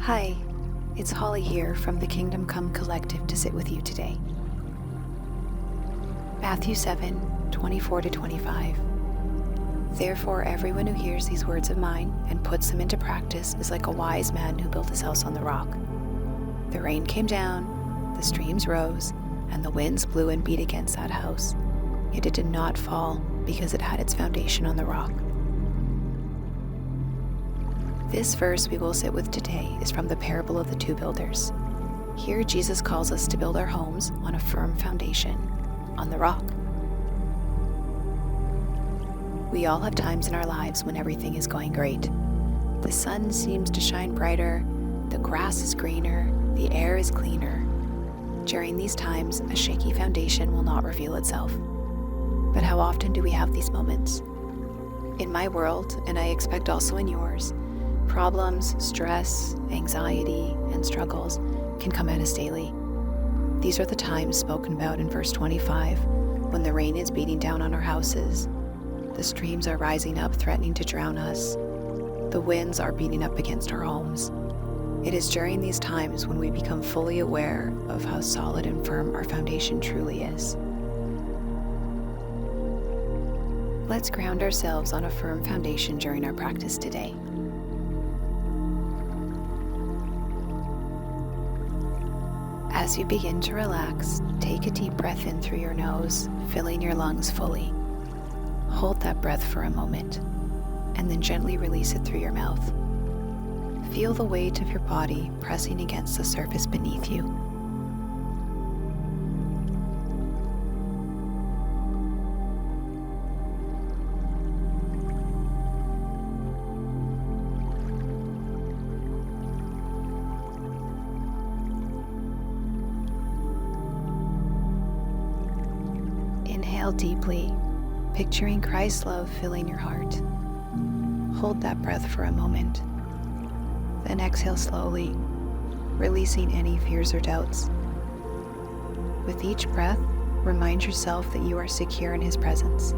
Hi, it's Holly here from the Kingdom Come Collective to sit with you today. Matthew 7:24-25. Therefore, everyone who hears these words of mine and puts them into practice is like a wise man who built his house on the rock. The rain came down, the streams rose, and the winds blew and beat against that house. Yet it did not fall because it had its foundation on the rock. This verse we will sit with today is from the parable of the two builders. Here Jesus calls us to build our homes on a firm foundation, on the rock. We all have times in our lives when everything is going great. The sun seems to shine brighter, the grass is greener, the air is cleaner. During these times, a shaky foundation will not reveal itself. But how often do we have these moments? In my world, and I expect also in yours, problems, stress, anxiety, and struggles can come at us daily. These are the times spoken about in verse 25, when the rain is beating down on our houses, the streams are rising up threatening to drown us, the winds are beating up against our homes. It is during these times when we become fully aware of how solid and firm our foundation truly is. Let's ground ourselves on a firm foundation during our practice today. As you begin to relax, take a deep breath in through your nose, filling your lungs fully. Hold that breath for a moment, and then gently release it through your mouth. Feel the weight of your body pressing against the surface beneath you. Inhale deeply, picturing Christ's love filling your heart. Hold that breath for a moment. Then exhale slowly, releasing any fears or doubts. With each breath, remind yourself that you are secure in His presence.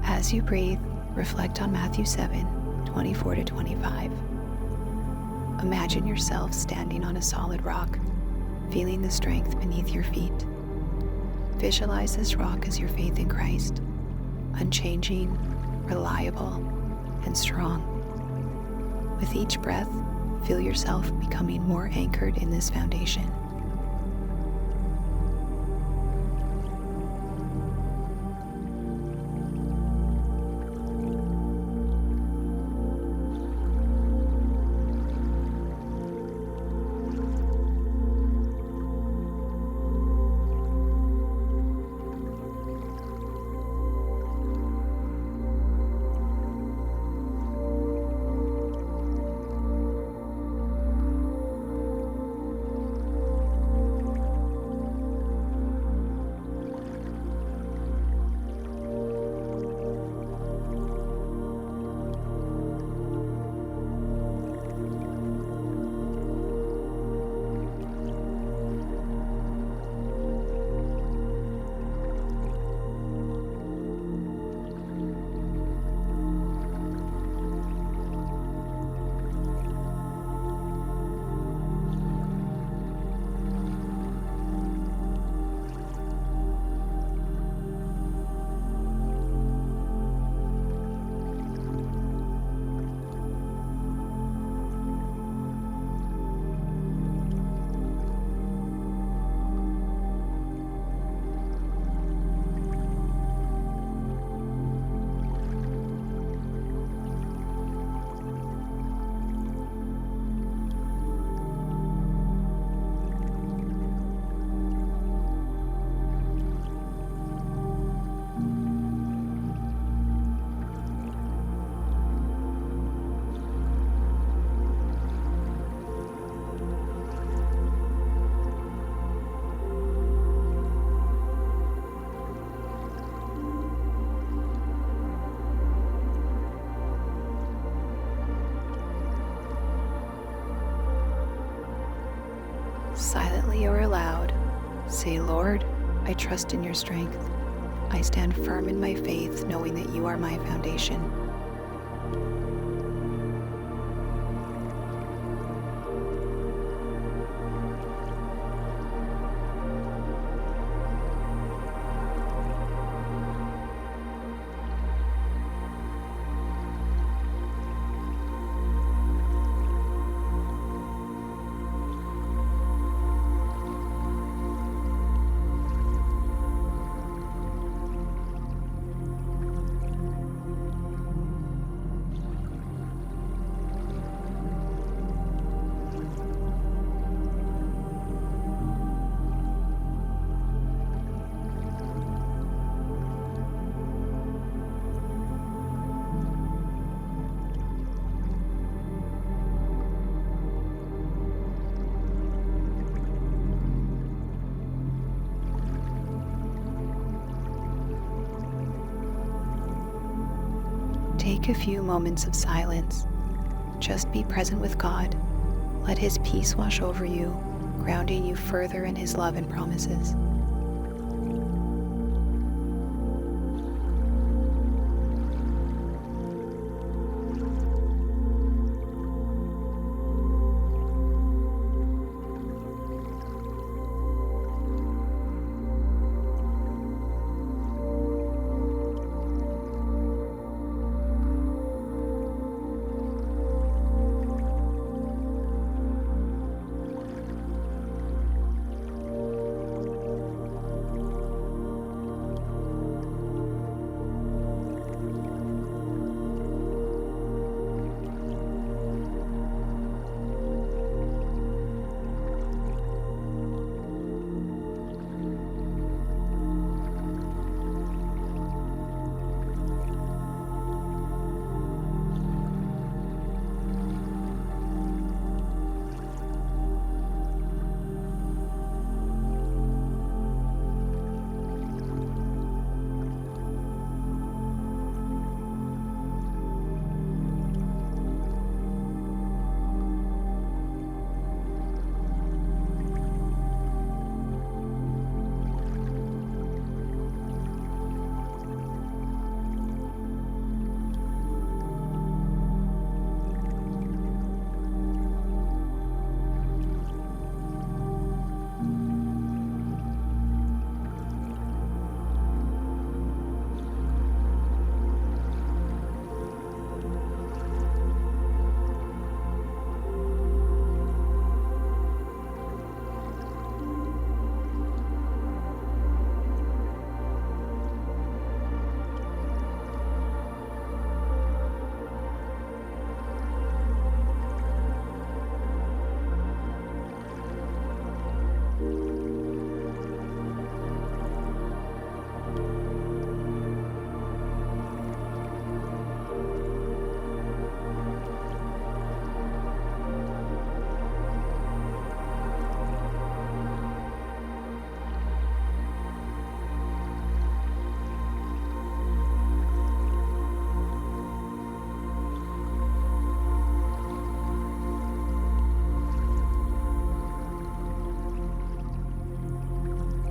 As you breathe, reflect on Matthew 7:24-25. Imagine yourself standing on a solid rock, feeling the strength beneath your feet. Visualize this rock as your faith in Christ, unchanging, reliable, and strong. With each breath, feel yourself becoming more anchored in this foundation. Silently or aloud, say, Lord, I trust in your strength. I stand firm in my faith, knowing that you are my foundation. Take a few moments of silence. Just be present with God. Let His peace wash over you, grounding you further in His love and promises.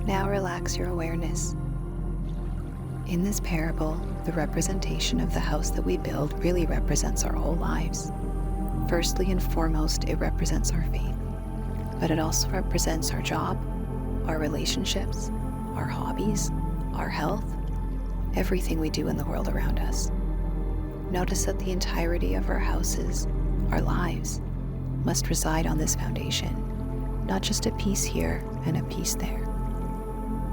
Now relax your awareness. In this parable, the representation of the house that we build really represents our whole lives. Firstly and foremost, it represents our faith, but it also represents our job, our relationships, our hobbies, our health, everything we do in the world around us. Notice that the entirety of our houses, our lives, must reside on this foundation, not just a piece here and a piece there.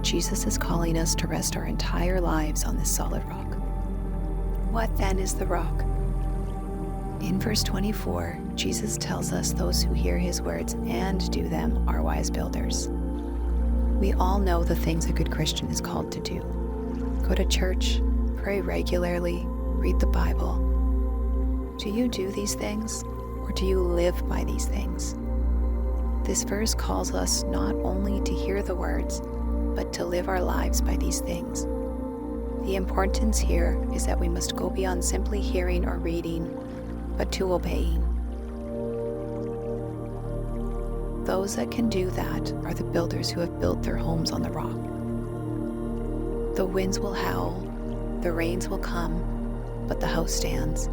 Jesus is calling us to rest our entire lives on this solid rock. What then is the rock? In verse 24, Jesus tells us those who hear his words and do them are wise builders. We all know the things a good Christian is called to do. Go to church, pray regularly, read the Bible. Do you do these things, or do you live by these things? This verse calls us not only to hear the words, but to live our lives by these things. The importance here is that we must go beyond simply hearing or reading, but to obeying. those that can do that are the builders who have built their homes on the rock. The winds will howl, the rains will come, but the house stands.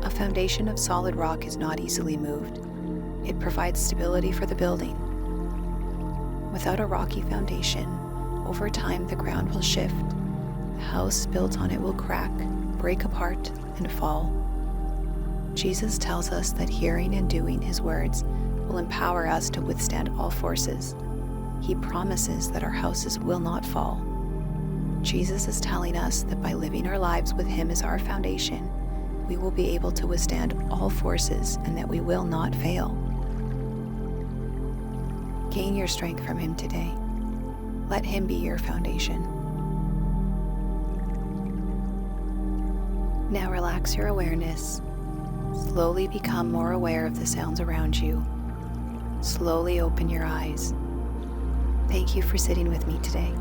A foundation of solid rock is not easily moved. It provides stability for the building. Without a rocky foundation, over time the ground will shift. The house built on it will crack, break apart, and fall. Jesus tells us that hearing and doing His words will empower us to withstand all forces. He promises that our houses will not fall. Jesus is telling us that by living our lives with Him as our foundation, we will be able to withstand all forces and that we will not fail. Gain your strength from Him today. Let Him be your foundation. Now relax your awareness. Slowly become more aware of the sounds around you. Slowly open your eyes. Thank you for sitting with me today.